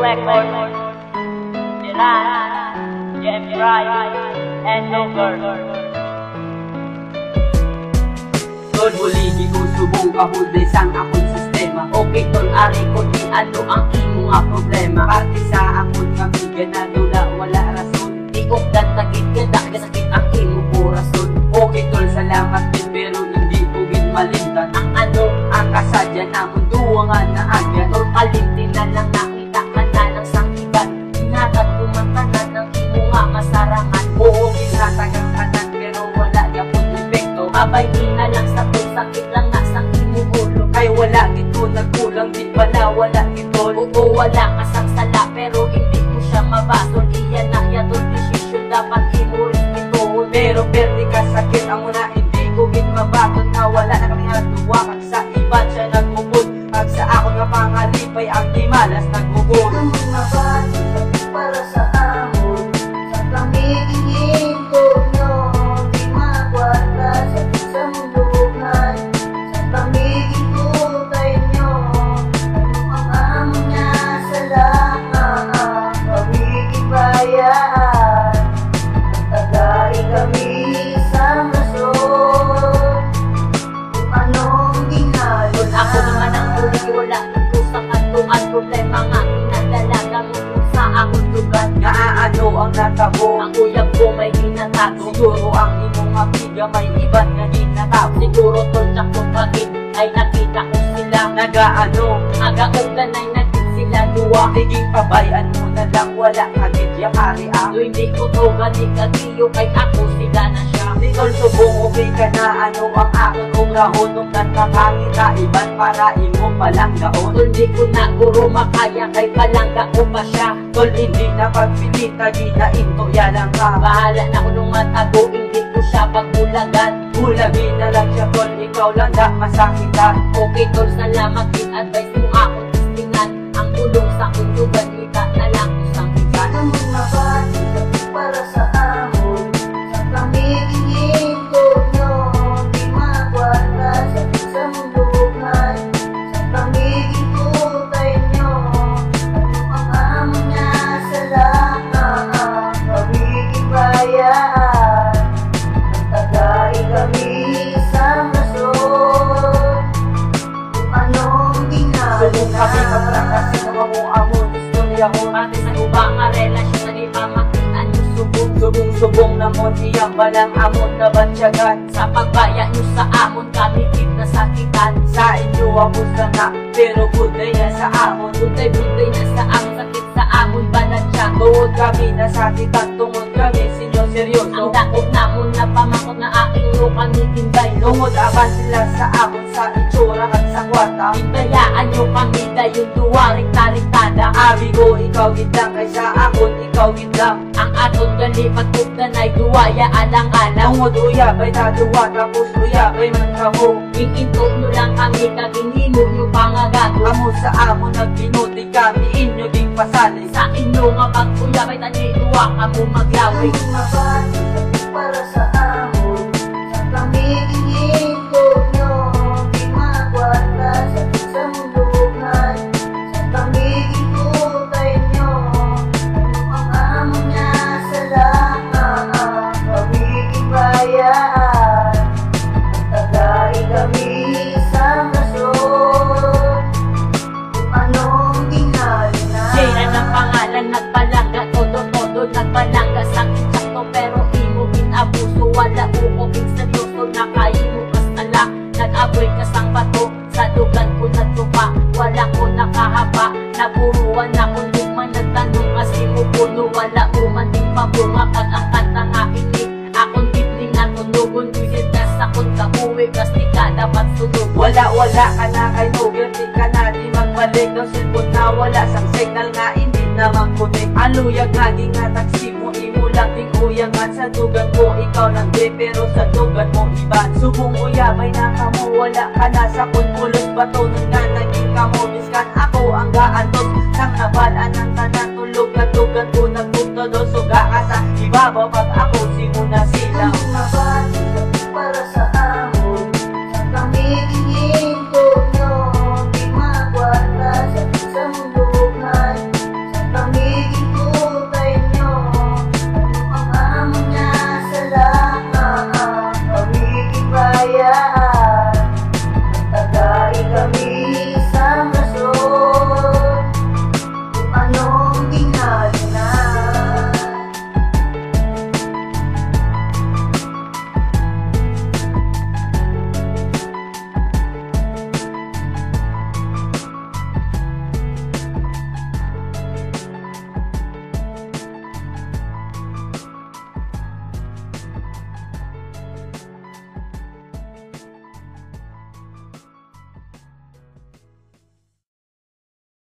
Record, Gerard, Jeff Wright, and Lover. Tol, muli di ko subong kahulday sang akong sistema. Okay tol, ari ko di ano ang imo nga problema. Parte sa akong kamiga na dula wala rason. Di ko datagit kada kasakit ang imo korason. Okay tol, salamat din pero hindi ko gin malimtan. Ang ano ang kasadya namon duwa nga na agya. Tol, kalimtin na lang nakita ka na ng sangiban. Inagat kumatanan ng imo nga kasarangan. Oo, ginatagang kanan pero wala yapon epekto. Abay na lang sa sakit lang na sa imo ulo. Ay wala gito nagkulang di pala wala gito. Oo, wala kasagsala pero hindi mo siya mabasol. Iyan na yatong desisyon dapat imo respeto. Pero perdi ka sakit ang muna hindi ko git mabaton. Na wala na kami nga duwa kag sa iba siya nagmubod. Kag sa ako nga pangalipay ang di malas nagmubod. Ang mga bato para sa amon sa pamiging ko nyo di magwala sa isang lugar sa pamiging tutay nyo ang amon niya sa langang pamiging bayan nagtagay kami sa rason kung anong ginalo na Ako naman ang huli wala ito sa kantungan. Problema nga pinadalaga mo sa akong lugar. Naaano ang natabo. Ang uyab ko may ginatago. Siguro ang imong amiga may iba't nga ginatago. Siguro tol sa kong bakit ay nakita ko sila. Nagaano agaugdan ay naging sila duwa. Tiging pabayan mo na lang wala kagit yung kariang. So hindi ko to gali kagiyo kay ako sila na siya. Di tol subong okay ka na ano ang akong umrahon. Nung nakakangita iban para imo palang gaon. Tol di ko na guro makaya kay palangga ko pa siya. Tol hindi na pagpilita ginain to yalang ka. Bahala na ko nung matago hindi ko siya pagbulagan. Bulagi na lang siya tol ikaw lang na masakitan. Okay tol salamat din advice mo akong testingan. Ang tulong sa kundugan ita na lang ko sa kitan. ang mga bato para sa amon sa pamiging ko nyo di magwala sa isang lugar sa pamiging tutay nyo ang amon niya sa langang pamiging bayan nagtagay kami sa rason kung anong ginalo Subong kami kaprakasi na mamuamon. Istorya ko ate sa ubang nga relasyon na di pamakitaan nyo subong. Subong namon iyang balang amon na bansyagan. Sa pagbaya nyo sa amon kami kit na sakitan. Sa inyo ako sana pero buday na sa amon. Buday na sa amon sakit sa amon balansya. Tuod kami na sakitan tungod kami sinyo seryoso. Ang dakot namon na pamakot na aking nyo kami tinday. Lungod aban sila sa amon sa itsura at sa kwarta. Hinayaan nyo kami dayon duwaring taliktada. Abi ko ikaw gitlang kaysa akon ikaw gitlang. Ang aton galipat kugdan ay duwaya alang-alang. Tungod uyabay taduwa tapos uyabay man kamo. Iinto nyo lang kami kaginhimo nyo pangagato. Amo sa amon nagbinuti kami inyo ding pasali. Sa inyo nga pag-uyabay taniduwa kamo maglaway. ang mga bato para sa amon sa pamiging ko nyo di magwala sa isang lugar sa pamiging tutay nyo ang amon niya sa langang pamiging bayan nagtagay kami sa rason kung anong ginalo na Jera ng pangalan nagpalangga. Todo nagpalangga. Sakit sakto pero imo ginabuso. Wala uko seryoso na kayo mo kasala. Nag-aboy ka sang bato. Sa dugan ko natupa. Wala ko nakahaba. Naburuan ako lugman. Nagtanong kasi mo puno. Wala uman din pabunga. Pag ang kanta nga ini akong titling na tunugon. Visit ka sa kung kabuwi. Kasi ka dapat sunog. Wala ka na kay Nugger. Di ka na di magbalik. Daw cellphone na wala sang signal nga hindi na magputik. Aluyag nga di nga taksi mo. Imo lang ding uyangan. Sa dugan ko ikaw lang di. Pero sa dugan mo iba. Subong uyabay na kamo. Wala ka na sa kunpulos bato. Nung nga naging kamo. Miska